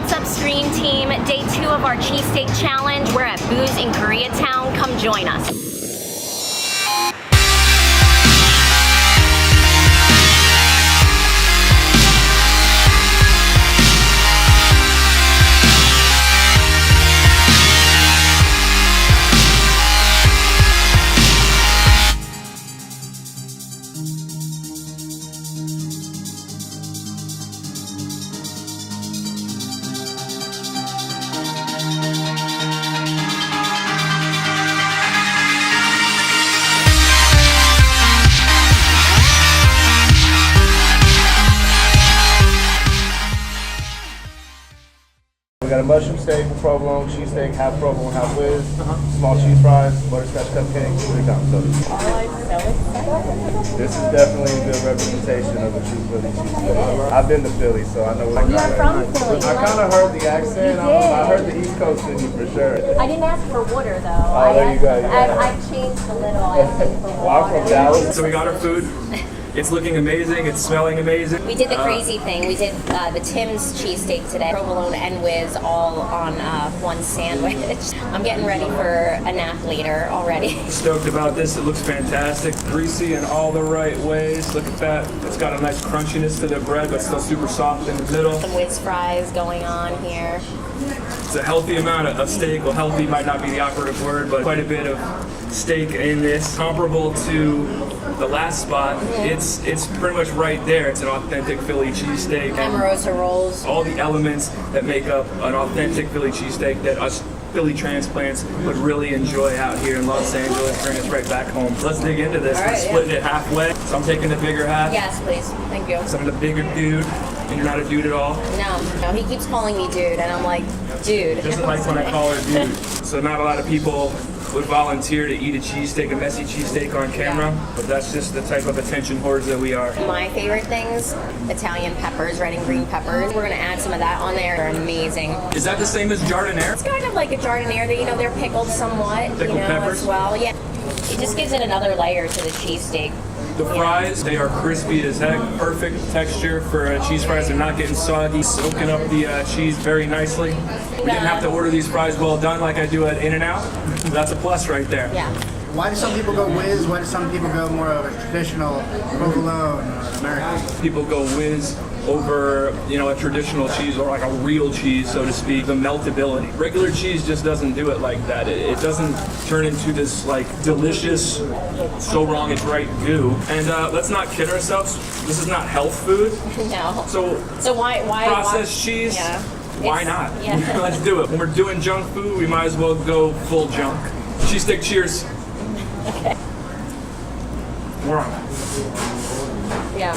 What's up, Screen Team? Day 2 of our cheesesteak challenge. We're at Deux in Koreatown. Come join us. We got a mushroom steak, provolone, cheesesteak, half provolone, half whiz, small cheese fries, butterscotch cupcake, 3 pound soda. This is definitely a good representation of a true Philly cheesesteak. I've been to Philly, so I know what You're from Philly. I kind of heard the accent. I heard the East Coast in you for sure. I didn't ask for water, though. Oh, there you go. Yeah. I've changed a little. I asked for water. Well, I'm from Dallas. So we got our food. It's looking amazing. It's smelling amazing. We did the crazy thing. We did the Tim's cheesesteak today. Provolone and whiz all on one sandwich. I'm getting ready for a nap later already. Stoked about this. It looks fantastic. Greasy in all the right ways. Look at that. It's got a nice crunchiness to the bread, but still super soft in the middle. Some whiz fries going on here. It's a healthy amount of steak. Well, healthy might not be the operative word, but quite a bit of steak in this. Comparable to the last spot. It's pretty much right there. It's an authentic Philly cheesesteak. Amorosa rolls. All the elements that make up an authentic Philly cheesesteak that us Philly transplants would really enjoy out here in Los Angeles, bring us right back home. Let's dig into this. All We're right, splitting it halfway. So I'm taking the bigger half. Yes, please. Thank you. So I'm the bigger dude, and you're not a dude at all. No, he keeps calling me dude, and I'm like, dude. Doesn't like when I call her dude. So not a lot of people would volunteer to eat a cheesesteak, a messy cheesesteak on camera, but that's just the type of attention whores that we are. My favorite things, Italian peppers, red and green peppers. We're gonna add some of that on there. They're amazing. Is that the same as jardiniere? It's kind of like a jardiniere. They're pickled somewhat, Pickled peppers? as well. Yeah, it just gives it another layer to the cheesesteak. The fries, they are crispy as heck. Perfect texture for cheese fries. They're not getting soggy, soaking up the cheese very nicely. We didn't have to order these fries well done like I do at In-N-Out. That's a plus right there. Yeah. Why do some people go whiz? Why do some people go more of a traditional provolone or American? People go whiz over, a traditional cheese or like a real cheese, so to speak. The meltability. Regular cheese just doesn't do it like that. It doesn't turn into this like delicious, so wrong it's right goo. And let's not kid ourselves. This is not health food. No. So why processed cheese? Yeah. Why not? Yeah. Let's do it. When we're doing junk food, we might as well go full junk. Cheesesteak cheers. Okay. We're on. Yeah.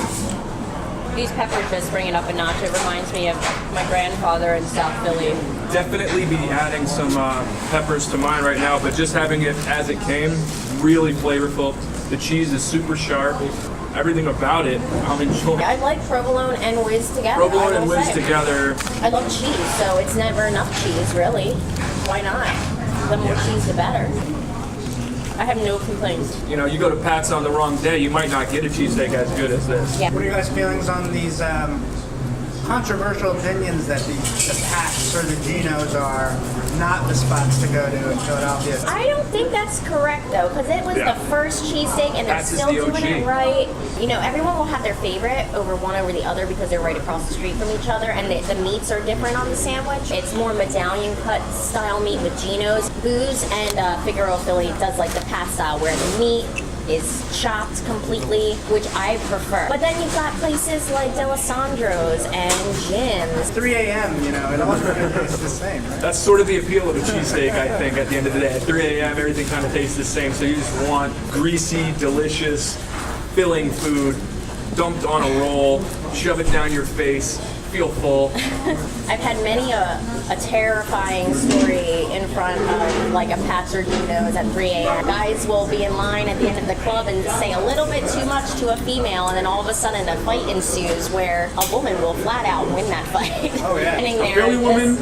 These peppers just bring it up a notch. It reminds me of my grandfather in South Philly. Definitely be adding some peppers to mine right now, but just having it as it came, really flavorful. The cheese is super sharp. Everything about it, I'm enjoying. I like provolone and whiz together. Provolone and whiz together. I love cheese, so it's never enough cheese, really. Why not? The more cheese, the better. I have no complaints. You go to Pat's on the wrong day, you might not get a cheesesteak as good as this. Yeah. What are your guys' feelings on these controversial opinions that the Pats or the Genos are not the spots to go to in Philadelphia? I don't think that's correct, though, because it was the first cheesesteak, and they're Pat's is still the OG. doing it right. Everyone will have their favorite over one over the other because they're right across the street from each other, and the meats are different on the sandwich. It's more medallion cut style meat with Geno's. Deux and Figueroa Philly does like the Pat style, where the meat is chopped completely, which I prefer. But then you've got places like D'Alessandro's and Jim's. 3 a.m., it all tastes the same, right? That's sort of the appeal of a cheesesteak, I think, at the end of the day. At 3 a.m., everything kind of tastes the same, so you just want greasy, delicious, filling food dumped on a roll, shove it down your face, feel full. I've had many a terrifying story in front of like a Pat's or Geno's at 3 a.m. Guys will be in line at the end of the club and say a little bit too much to a female, and then all of a sudden a fight ensues where a woman will flat out win that fight. Oh yeah. A Philly woman?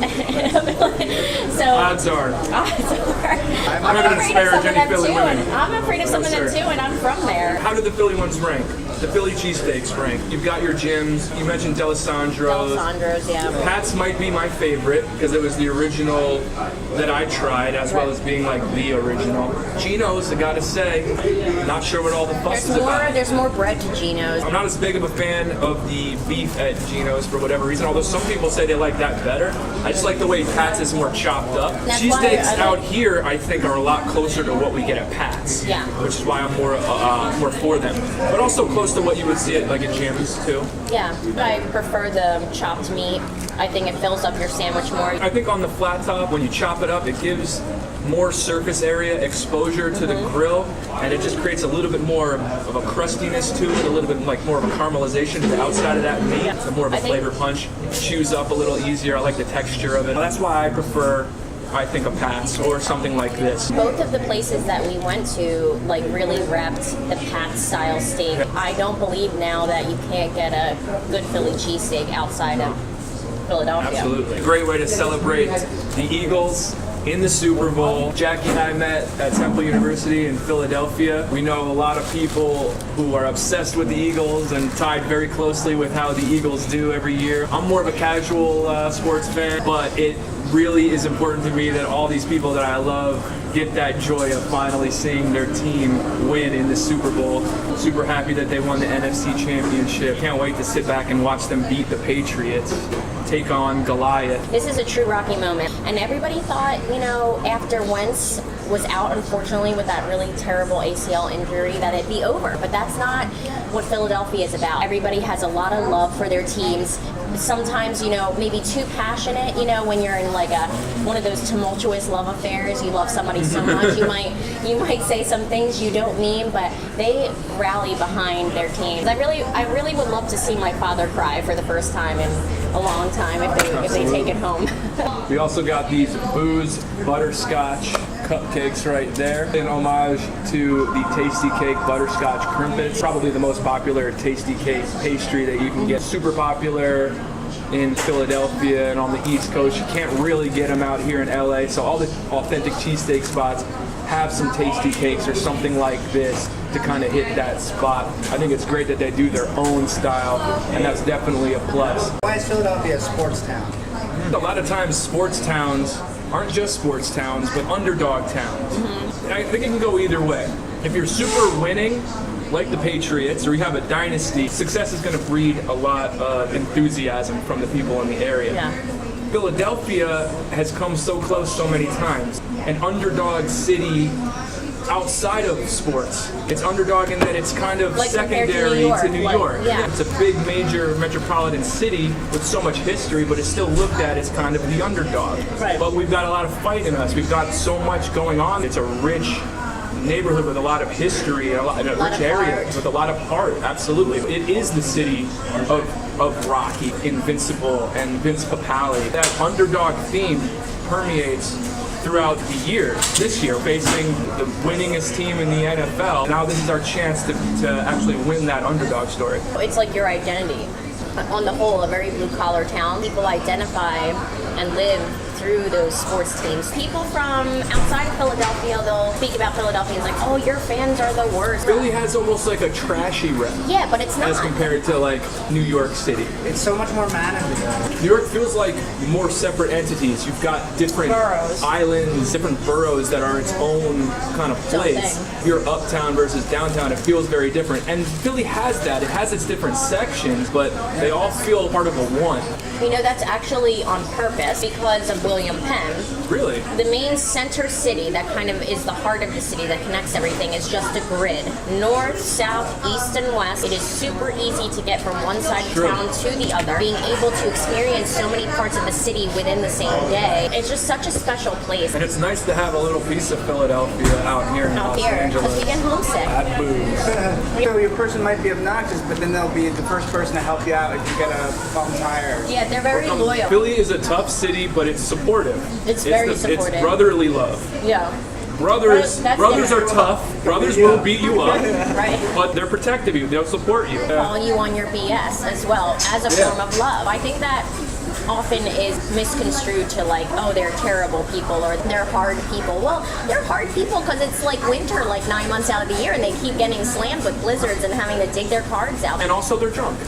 So Odds are. I'm not going to disparage any Philly women. I'm afraid of some of them sir. too, and I'm from there. How do the Philly ones rank? The Philly cheesesteaks rank. You've got your gyms. You mentioned D'Alessandro. Alessandro's, yeah. Pat's might be my favorite because it was the original that I tried, as well as being like the original. Geno's, I gotta say, not sure what all the fuss is about. There's more bread to Geno's. I'm not as big of a fan of the beef at Geno's for whatever reason, although some people say they like that better. I just like the way Pat's is more chopped up. Cheesesteaks out here, I think, are a lot closer to what we get at Pat's. Yeah. Which is why I'm more for them. But also close to what you would see at like at Jim's too. Yeah, I prefer the chopped meat. I think it fills up your sandwich more. I think on the flat top, when you chop it up, it gives more surface area exposure to the grill, and it just creates a little bit more of a crustiness to it, a little bit like more of a caramelization to the outside of that meat, so more of a flavor punch. Chews up a little easier. I like the texture of it. That's why I prefer, I think, a Pat's or something like this. Both of the places that we went to like really repped the Pat's style steak. I don't believe now that you can't get a good Philly cheesesteak outside of Philadelphia. Absolutely. A great way to celebrate the Eagles in the Super Bowl. Jackie and I met at Temple University in Philadelphia. We know a lot of people who are obsessed with the Eagles and tied very closely with how the Eagles do every year. I'm more of a casual sports fan, but it really is important to me that all these people that I love get that joy of finally seeing their team win in the Super Bowl. Super happy that they won the NFC Championship. Can't wait to sit back and watch them beat the Patriots, take on Goliath. This is a true Rocky moment. And everybody thought, after Wentz was out, unfortunately, with that really terrible ACL injury, that it'd be over. But that's not what Philadelphia is about. Everybody has a lot of love for their teams. Sometimes, maybe too passionate, when you're in like one of those tumultuous love affairs, you love somebody so much, you might say some things you don't mean, but they rally behind their teams. I really would love to see my father cry for the first time in a long time if they take it home. We also got these Booze butterscotch cupcakes right there in homage to the Tasty Cake butterscotch crimpets. Probably the most popular Tasty Cake pastry that you can get. Super popular in Philadelphia and on the East Coast. You can't really get them out here in LA, so all the authentic cheesesteak spots have some Tasty Cakes or something like this to kind of hit that spot. I think it's great that they do their own style, and that's definitely a plus. Why is Philadelphia a sports town? A lot of times sports towns aren't just sports towns, but underdog towns. And I think it can go either way. If you're super winning, like the Patriots, or you have a dynasty, success is going to breed a lot of enthusiasm from the people in the area. Yeah. Philadelphia has come so close so many times. An underdog city outside of sports. It's underdog in that it's kind of like secondary to New York. Yeah. It's a big major metropolitan city with so much history, but it's still looked at as kind of the underdog. Right. But we've got a lot of fight in us. We've got so much going on. It's a rich neighborhood with a lot of history and a rich area with a lot of heart. Absolutely. It is the city of Rocky, Invincible, and Vince Papale. That underdog theme permeates throughout the year. This year, facing the winningest team in the NFL. Now this is our chance to actually win that underdog story. It's like your identity. On the whole, a very blue-collar town. People identify and live through those sports teams. People from outside of Philadelphia, they'll speak about Philadelphia and it's like, oh, your fans are the worst. Philly has almost like a trashy rep. Yeah, but it's not. As compared to like New York City. It's so much more manageable. New York feels like more separate entities. You've got different boroughs, islands, different boroughs that are its own kind of place. You're uptown versus downtown. It feels very different. And Philly has that. It has its different sections, but they all feel part of a one. That's actually on purpose because of William Penn. Really? The main center city that kind of is the heart of the city that connects everything is just a grid. North, south, east, and west. It is super easy to get from one side of town to the other. Being able to experience so many parts of the city within the same day. It's just such a special place. And it's nice to have a little piece of Philadelphia out here in Los Angeles. Because we get homesick. At Booze. So your person might be obnoxious, but then they'll be the first person to help you out if you get a bum tire. Yeah, they're very loyal. Philly is a tough city, but it's supportive. It's very supportive. It's brotherly love. Yeah. Brothers are tough. Brothers will beat you up, Right. but they're protective of you. They'll support you. Call you on your BS as well as a form of love. I think that often is misconstrued to like, oh, they're terrible people or they're hard people. Well, they're hard people because it's like winter like 9 months out of the year and they keep getting slammed with blizzards and having to dig their cards out. And also they're drunk.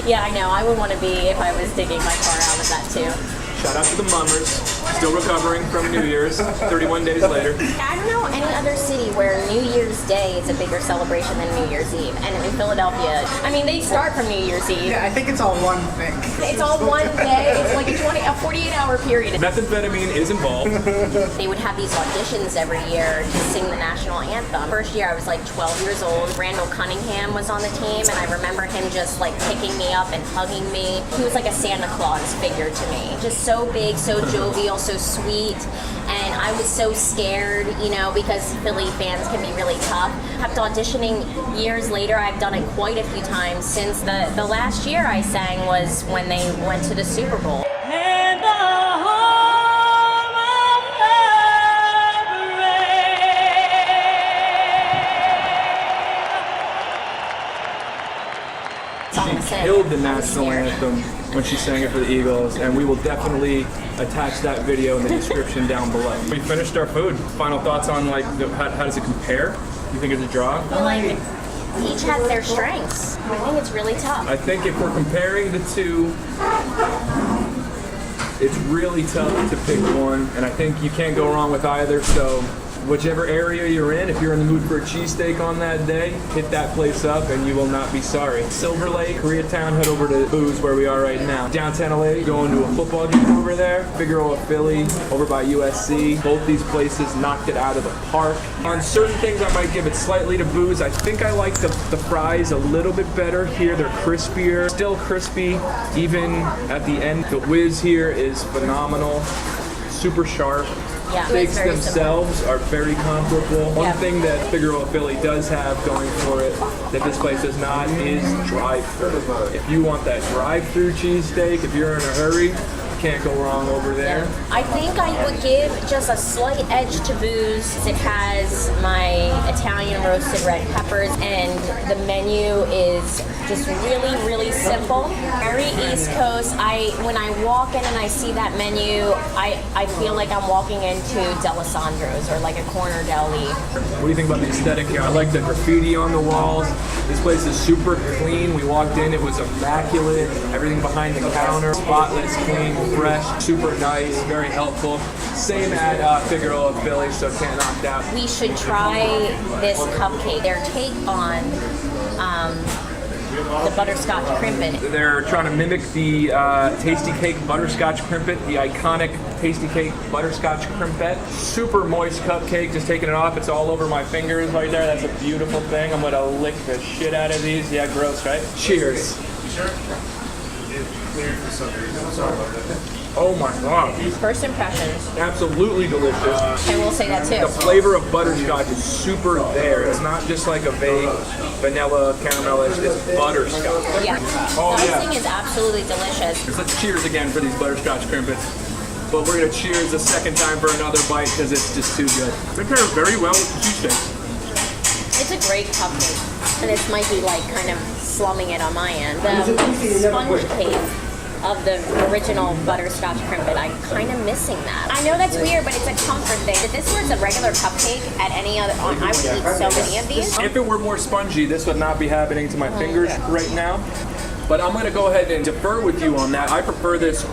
Yeah, I know. I would want to be if I was digging my car out of that too. Shout out to the mummers, still recovering from New Year's, 31 days later. I don't know any other city where New Year's Day is a bigger celebration than New Year's Eve. And in Philadelphia, I mean, they start from New Year's Eve. Yeah, I think it's all one thing. It's all one day. It's like a 48-hour period. Methamphetamine is involved. They would have these auditions every year to sing the national anthem. First year I was like 12 years old. Randall Cunningham was on the team, and I remember him just like picking me up and hugging me. He was like a Santa Claus figure to me. Just so big, so jovial, so sweet. And I was so scared, you know, because Philly fans can be really tough. After auditioning years later, I've done it quite a few times since the last year I sang was when they went to the Super Bowl. And the home of She killed the national anthem when she sang it for the Eagles, and we will definitely attach that video in the description down below. We finished our food. Final thoughts on like how does it compare? You think it's a draw? Well, like, each has their strengths. I think it's really tough. I think if we're comparing the two, it's really tough to pick one, and I think you can't go wrong with either. So whichever area you're in, if you're in the mood for a cheesesteak on that day, hit that place up and you will not be sorry. Silver Lake, Koreatown, head over to Deux where we are right now. Downtown LA, going to a football game over there. Figueroa, Philly, over by USC. Both these places knocked it out of the park. On certain things, I might give it slightly to Booze. I think I like the fries a little bit better here. They're crispier, still crispy, even at the end. The whiz here is phenomenal, super sharp. Yeah, Steaks very themselves are very comparable. One Yeah. thing that Figueroa Philly does have going for it that this place does not is drive-through. If you want that drive-through cheesesteak, if you're in a hurry, can't go wrong over there. I think I would give just a slight edge to Booze. It has my Italian roasted red peppers, and the menu is just really, really simple. Very East Coast. When I walk in and I see that menu, I feel like I'm walking into D'Alessandro's or like a corner deli. What do you think about the aesthetic here? I like the graffiti on the walls. This place is super clean. We walked in, it was immaculate. Everything behind the counter, spotless, clean, fresh, super nice, very helpful. Same at Figueroa Philly, so can't knock that. We should try this cupcake. Their take on the butterscotch crimpet. They're trying to mimic the Tasty Cake Butterscotch Crimpet, the iconic Tasty Cake Butterscotch Crimpet. Super moist cupcake, just taking it off. It's all over my fingers right there. That's a beautiful thing. I'm gonna lick the shit out of these. Yeah, gross, right? Cheers. Oh my god. First impressions. Absolutely delicious. I will say that too. The flavor of butterscotch is super there. It's not just like a vague vanilla caramelish, it's butterscotch. Yeah. Oh, the yeah. icing is absolutely delicious. Let's cheers again for these butterscotch crimpets. But we're gonna cheers a second time for another bite because it's just too good. They pair very well with the cheesesteak. It's a great cupcake. And this might be like kind of slumming it on my end. The sponge cake of the original butterscotch crimpet, I'm kind of missing that. I know that's weird, but it's a comfort thing. If this was a regular cupcake at any other, I would eat so many of these. If it were more spongy, this would not be happening to my fingers right now. But I'm gonna go ahead and defer with you on that. I prefer this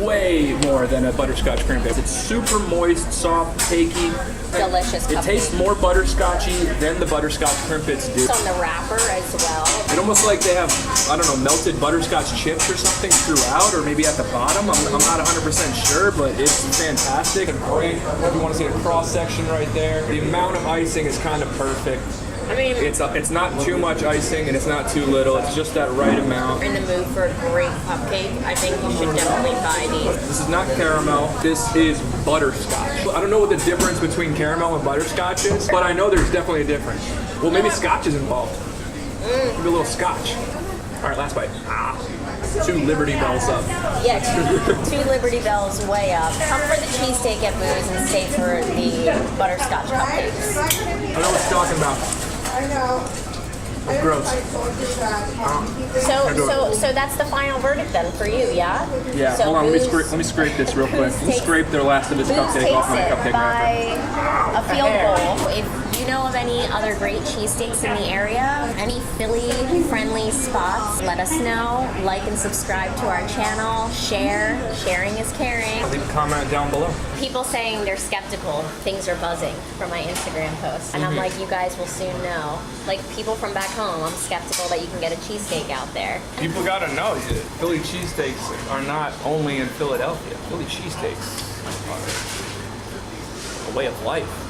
way more than a butterscotch crimpet. It's super moist, soft, cakey. Delicious cupcake. It tastes more butterscotchy than the butterscotch crimpets do. It's on the wrapper as well. It's almost like they have, I don't know, melted butterscotch chips or something throughout, or maybe at the bottom. I'm not 100% sure, but it's fantastic and great. If you want to see the cross section right there, the amount of icing is kind of perfect. I mean, It's not too much icing and it's not too little. It's just that right amount. in the mood for a great cupcake, I think you should definitely buy these. This is not caramel. This is butterscotch. I don't know what the difference between caramel and butterscotch is, but I know there's definitely a difference. Well, maybe scotch is involved. Maybe a little scotch. All right, last bite. Two Liberty Bells up. Yeah, two Liberty Bells way up. Come for the cheesesteak at Booze and stay for the butterscotch cupcakes. I know what you're talking about. It's gross. So that's the final verdict then for you, yeah? Yeah, So hold on, Booze- let me scrape this real quick. Let me Booze scrape the last of this Booze cupcake off takes my it cupcake by wrapper. a field goal. If If you know of any other great cheesesteaks in the area, any Philly-friendly spots, let us know. Like and subscribe to our channel. Share. Sharing is caring. Leave a comment down below. People saying they're skeptical. Things are buzzing from my Instagram posts. And I'm like, you guys will soon know. Like, people from back home, I'm skeptical that you can get a cheesesteak out there. People gotta know, Philly cheesesteaks are not only in Philadelphia. Philly cheesesteaks are a way of life.